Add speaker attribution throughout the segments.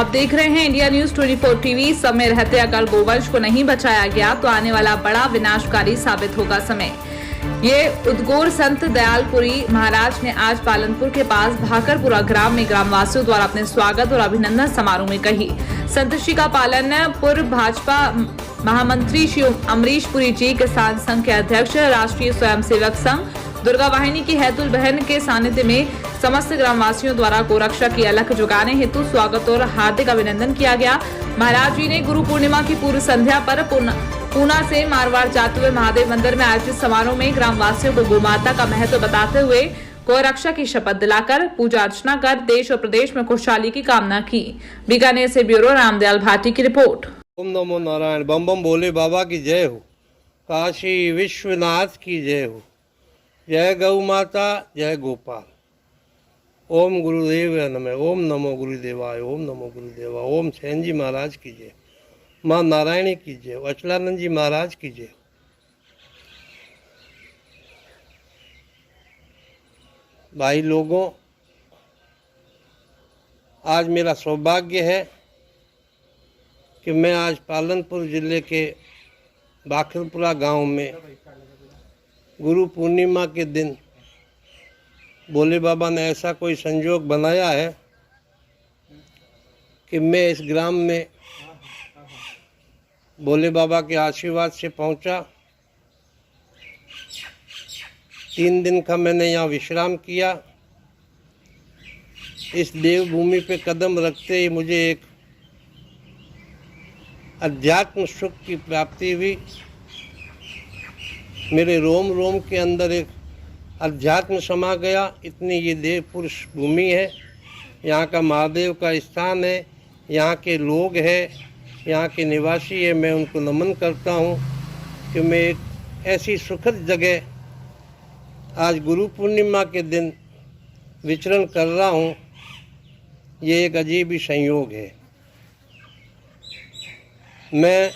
Speaker 1: आप देख रहे हैं इंडिया न्यूज 24 टीवी। समय रहते अगर गोवंश को नहीं बचाया गया तो आने वाला बड़ा विनाशकारी साबित होगा समय। ये उद्गोर संत दयालपुरी महाराज ने आज पालनपुर के पास भाकरपुरा ग्राम में ग्रामवासियों द्वारा अपने स्वागत और अभिनंदन समारोह में कही। संत श्री का पालनपुर भाजपा महामंत्री श्री अमरीश पुरी जी, किसान संघ के अध्यक्ष, राष्ट्रीय स्वयंसेवक संघ, दुर्गा वाहिनी की हैतुल बहन के सानिध्य में समस्त ग्रामवासियों द्वारा गोरक्षा की अलख जुगाने हेतु स्वागत और हार्दिक अभिनंदन किया गया। महाराज जी ने गुरु पूर्णिमा की पूर्व संध्या पर पूना से मारवाड़ जाते हुए महादेव मंदिर में आयोजित समारोह में ग्रामवासियों को गोमाता का महत्व बताते हुए गोरक्षा की शपथ दिलाकर पूजा अर्चना कर देश और प्रदेश में खुशहाली की कामना की। बीकानेर से ब्यूरो रामदयाल भाटी की रिपोर्ट।
Speaker 2: ओम नमो नारायण। बम बम भोले बाबा की जय हो। काशी विश्वनाथ की जय हो। जय गौ माता, जय गोपाल। ओम गुरुदेव नमः। ओम नमो गुरुदेवाय। ओम नमो गुरुदेवा। ओम सैन जी महाराज की जय। माँ नारायणी की जय। अचलानंद जी महाराज की जय। भाई लोगों, आज मेरा सौभाग्य है कि मैं आज पालनपुर जिले के भाकरपुरा गांव में गुरु पूर्णिमा के दिन भोले बाबा ने ऐसा कोई संजोग बनाया है कि मैं इस ग्राम में भोले बाबा के आशीर्वाद से पहुंचा। 3 दिन का मैंने यहाँ विश्राम किया। इस देवभूमि पे कदम रखते ही मुझे एक अध्यात्म सुख की प्राप्ति हुई। मेरे रोम रोम के अंदर एक अध्यात्म समा गया। इतनी ये देव पुरुष भूमि है, यहाँ का महादेव का स्थान है, यहाँ के लोग हैं, यहाँ के निवासी है। मैं उनको नमन करता हूँ कि मैं एक ऐसी सुखद जगह आज गुरु पूर्णिमा के दिन विचरण कर रहा हूँ। ये एक अजीब ही संयोग है। मैं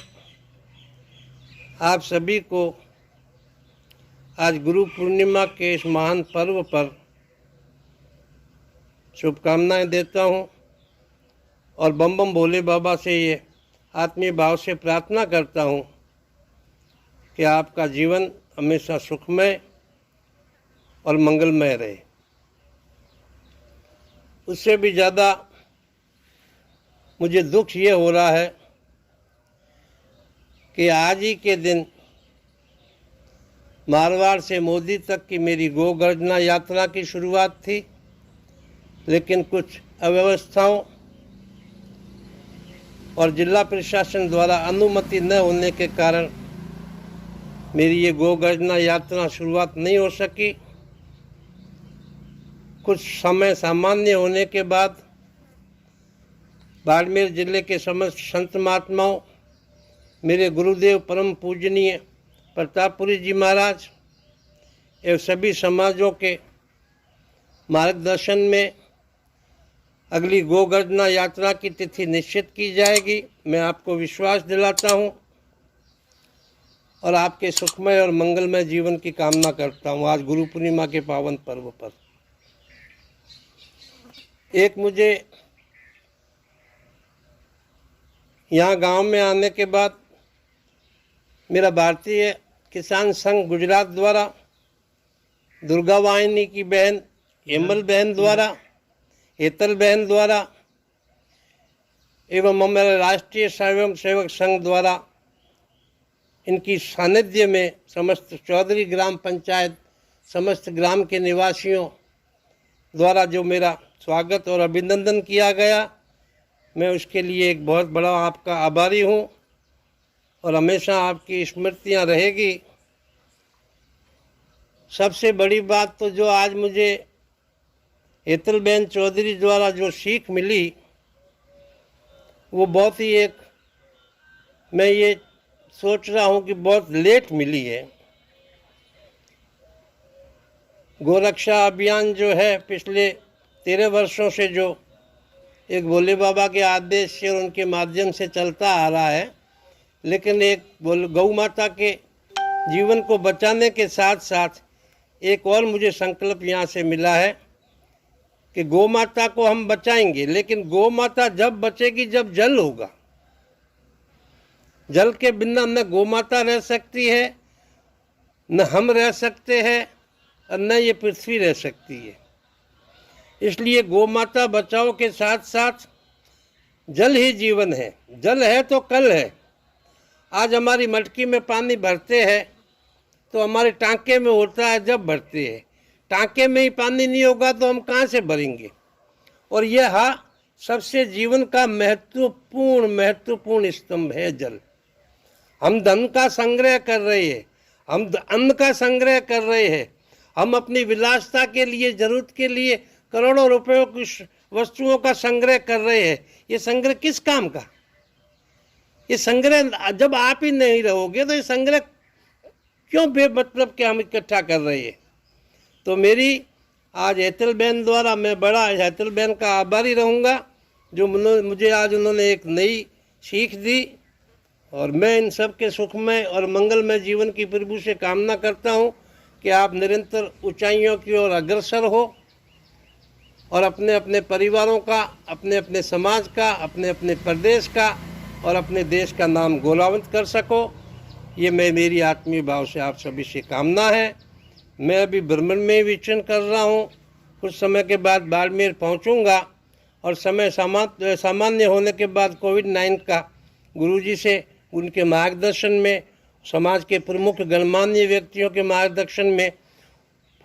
Speaker 2: आप सभी को आज गुरु पूर्णिमा के इस महान पर्व पर शुभकामनाएं देता हूं और बम बम भोले बाबा से ये आत्मीय भाव से प्रार्थना करता हूं कि आपका जीवन हमेशा सुखमय और मंगलमय रहे। उससे भी ज़्यादा मुझे दुख ये हो रहा है कि आज ही के दिन मारवाड़ से मोदी तक की मेरी गो गर्जना यात्रा की शुरुआत थी, लेकिन कुछ अव्यवस्थाओं और जिला प्रशासन द्वारा अनुमति न होने के कारण मेरी ये गो गर्जना यात्रा शुरुआत नहीं हो सकी। कुछ समय सामान्य होने के बाद बाड़मेर जिले के समस्त संत महात्माओं, मेरे गुरुदेव परम पूजनीय प्रतापपुरी जी महाराज एवं सभी समाजों के मार्गदर्शन में अगली गोगर्जना यात्रा की तिथि निश्चित की जाएगी। मैं आपको विश्वास दिलाता हूं और आपके सुखमय और मंगलमय जीवन की कामना करता हूं आज गुरु पूर्णिमा के पावन पर्व पर। एक मुझे यहाँ गांव में आने के बाद मेरा भारतीय किसान संघ गुजरात द्वारा, दुर्गा वाहिनी की बहन हेमल बहन द्वारा, हेतल बहन द्वारा एवं हमारे राष्ट्रीय स्वयंसेवक संघ द्वारा इनकी सानिध्य में समस्त चौधरी ग्राम पंचायत, समस्त ग्राम के निवासियों द्वारा जो मेरा स्वागत और अभिनंदन किया गया, मैं उसके लिए एक बहुत बड़ा आपका आभारी हूँ और हमेशा आपकी स्मृतियाँ रहेगी। सबसे बड़ी बात तो जो आज मुझे हेतल बहन चौधरी द्वारा जो सीख मिली वो बहुत ही एक, मैं ये सोच रहा हूँ कि बहुत लेट मिली है। गोरक्षा अभियान जो है पिछले 13 वर्षों से जो एक भोले बाबा के आदेश से और उनके माध्यम से चलता आ रहा है, लेकिन एक गौ माता के जीवन को बचाने के साथ साथ एक और मुझे संकल्प यहाँ से मिला है कि गौ माता को हम बचाएंगे, लेकिन गौ माता जब बचेगी जब जल होगा। जल के बिना न गौ माता रह सकती है, न हम रह सकते हैं, और न ये पृथ्वी रह सकती है। इसलिए गौ माता बचाओ के साथ साथ जल ही जीवन है। जल है तो कल है। आज हमारी मटकी में पानी भरते हैं तो हमारे टांके में होता है जब भरते हैं। टांके में ही पानी नहीं होगा तो हम कहाँ से भरेंगे। और यह सबसे जीवन का महत्वपूर्ण स्तंभ है जल। हम धन का संग्रह कर रहे हैं, हम अन्न का संग्रह कर रहे हैं, हम अपनी विलासिता के लिए, जरूरत के लिए करोड़ों रुपयों की वस्तुओं का संग्रह कर रहे हैं। ये संग्रह किस काम का? ये संग्रह जब आप ही नहीं रहोगे तो ये संग्रह क्यों बेमतलब के हम इकट्ठा कर रहे हैं। तो मेरी आज हेतल बहन द्वारा, मैं बड़ा हेतल बहन का आभारी रहूँगा जो मुझे आज उन्होंने एक नई सीख दी। और मैं इन सब के सुखमय और मंगलमय जीवन की प्रभु से कामना करता हूँ कि आप निरंतर ऊंचाइयों की ओर अग्रसर हो और अपने अपने परिवारों का, अपने अपने समाज का, अपने अपने प्रदेश का और अपने देश का नाम गौरवान्वित कर सको। ये मेरी आत्मीय भाव से आप सभी से कामना है। मैं अभी भ्रमण में विचरण कर रहा हूँ। कुछ समय के बाद बाड़मेर पहुँचूँगा और समय सामान्य होने के बाद कोविड-19 का गुरुजी से उनके मार्गदर्शन में, समाज के प्रमुख गणमान्य व्यक्तियों के मार्गदर्शन में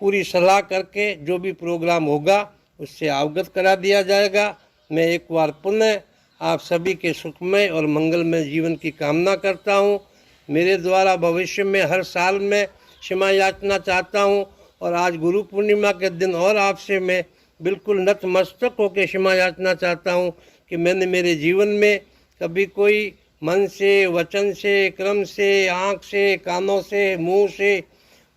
Speaker 2: पूरी सलाह करके जो भी प्रोग्राम होगा उससे अवगत करा दिया जाएगा। मैं एक बार पुनः आप सभी के सुखमय और मंगलमय जीवन की कामना करता हूँ। मेरे द्वारा भविष्य में हर साल मैं क्षमा याचना चाहता हूँ और आज गुरु पूर्णिमा के दिन और आपसे मैं बिल्कुल नतमस्तक होकर क्षमा याचना चाहता हूँ कि मैंने मेरे जीवन में कभी कोई मन से, वचन से, क्रम से, आँख से, कानों से, मुंह से,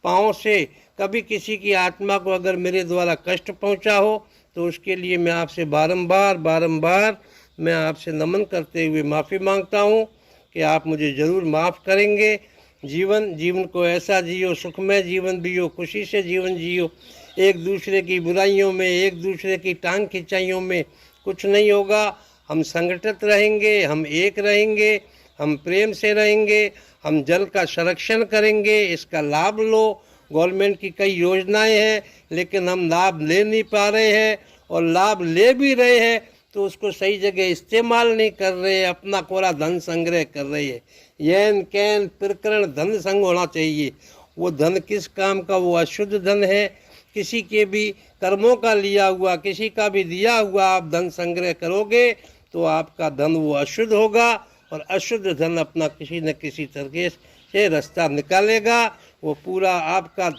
Speaker 2: पाँव से कभी किसी की आत्मा को अगर मेरे द्वारा कष्ट पहुँचा हो तो उसके लिए मैं आपसे बारंबार मैं आपसे नमन करते हुए माफ़ी मांगता हूँ कि आप मुझे ज़रूर माफ़ करेंगे। जीवन को ऐसा जियो, सुखमय जीवन जियो, खुशी से जीवन जियो। एक दूसरे की बुराइयों में, एक दूसरे की टांग खिंचाइयों में कुछ नहीं होगा। हम संगठित रहेंगे, हम एक रहेंगे, हम प्रेम से रहेंगे, हम जल का संरक्षण करेंगे। इसका लाभ लो। गवर्नमेंट की कई योजनाएं हैं लेकिन हम लाभ ले नहीं पा रहे हैं, और लाभ ले भी रहे हैं तो उसको सही जगह इस्तेमाल नहीं कर रहे हैं, अपना कोरा धन संग्रह कर रहे हैं। यैन कैन प्रकरण धन संग होना चाहिए। वो धन किस काम का? वो अशुद्ध धन है। किसी के भी कर्मों का लिया हुआ, किसी का भी दिया हुआ आप धन संग्रह करोगे तो आपका धन वो अशुद्ध होगा, और अशुद्ध धन अपना किसी न किसी तरीके से रास्ता निकालेगा। वो पूरा आपका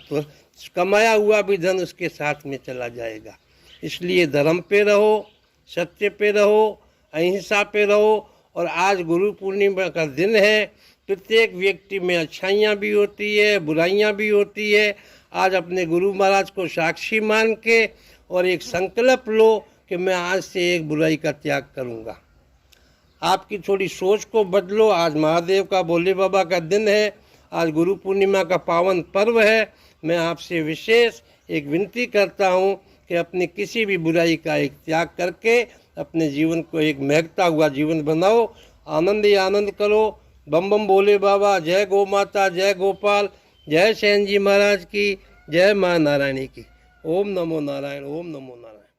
Speaker 2: कमाया हुआ भी धन उसके साथ में चला जाएगा। इसलिए धर्म पे रहो, सत्य पे रहो, अहिंसा पे रहो। और आज गुरु पूर्णिमा का दिन है। प्रत्येक व्यक्ति में अच्छाइयाँ भी होती है, बुराइयाँ भी होती है। आज अपने गुरु महाराज को साक्षी मान के और एक संकल्प लो कि मैं आज से एक बुराई का त्याग करूँगा। आपकी थोड़ी सोच को बदलो। आज महादेव का, भोले बाबा का दिन है। आज गुरु पूर्णिमा का पावन पर्व है। मैं आपसे विशेष एक विनती करता हूँ कि अपनी किसी भी बुराई का एक त्याग करके अपने जीवन को एक महकता हुआ जीवन बनाओ। आनंद ही आनंद करो। बम बम भोले बाबा। जय गौ माता, जय गोपाल, जय शयन जी महाराज की, जय माँ नारायणी की। ओम नमो नारायण, ओम नमो नारायण।